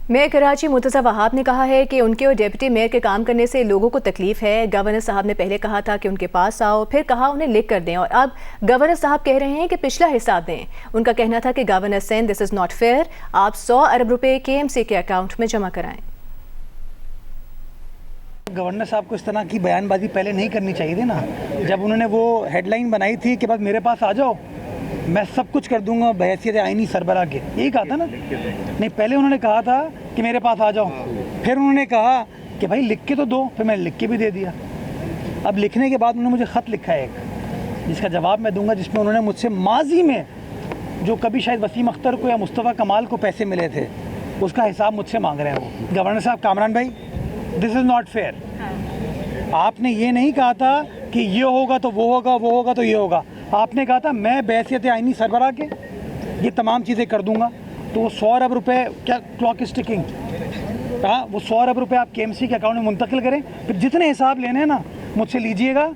Mayor Karachi Murtaza Wahab ने कहा है कि उनके और डिप्टी मेयर के काम करने से लोगों को तकलीफ है। गवर्नर साहब ने पहले कहा था कि उनके पास आओ, फिर कहा उन्हें लिख कर दें, और अब गवर्नर साहब कह रहे हैं कि पिछला हिसाब दें। उनका कहना था कि governor send this is not fair, आप 100 अरब रुपए KMC के अकाउंट में जमा कराएं। गवर्नर साहब को इस तरह की बयानबाजी पहले नहीं करनी चाहिए थी ना। जब उन्होंने वो हेडलाइन बनाई थी कि बस मेरे पास आ जाओ, मैं सब कुछ कर दूंगा बहैसियत आईनी सरबराह के, यही कहा था ना। नहीं, पहले उन्होंने कहा था कि मेरे पास आ जाओ, फिर उन्होंने कहा कि भाई लिख के तो दो, फिर मैंने लिख के भी दे दिया। अब लिखने के बाद उन्होंने मुझे ख़त लिखा है एक, जिसका जवाब मैं दूंगा, जिसमें उन्होंने मुझसे माजी में जो कभी शायद वसीम अख्तर को या मुस्तफ़ा कमाल को पैसे मिले थे उसका हिसाब मुझसे मांग रहे हैं वो। गवर्नर साहब, कामरान भाई, दिस इज़ नॉट फेयर। आपने ये नहीं कहा था कि ये होगा तो वो होगा, वो होगा तो ये होगा। आपने कहा था मैं बहैसियत आईनी सरबराह के ये तमाम चीज़ें कर दूंगा। तो वो 100 अरब रुपये, क्या क्लॉक इज टिकिंग, हाँ, वो 100 अरब रुपये आप KMC के अकाउंट में मुंतकिल करें, फिर जितने हिसाब लेने हैं ना मुझसे लीजिएगा।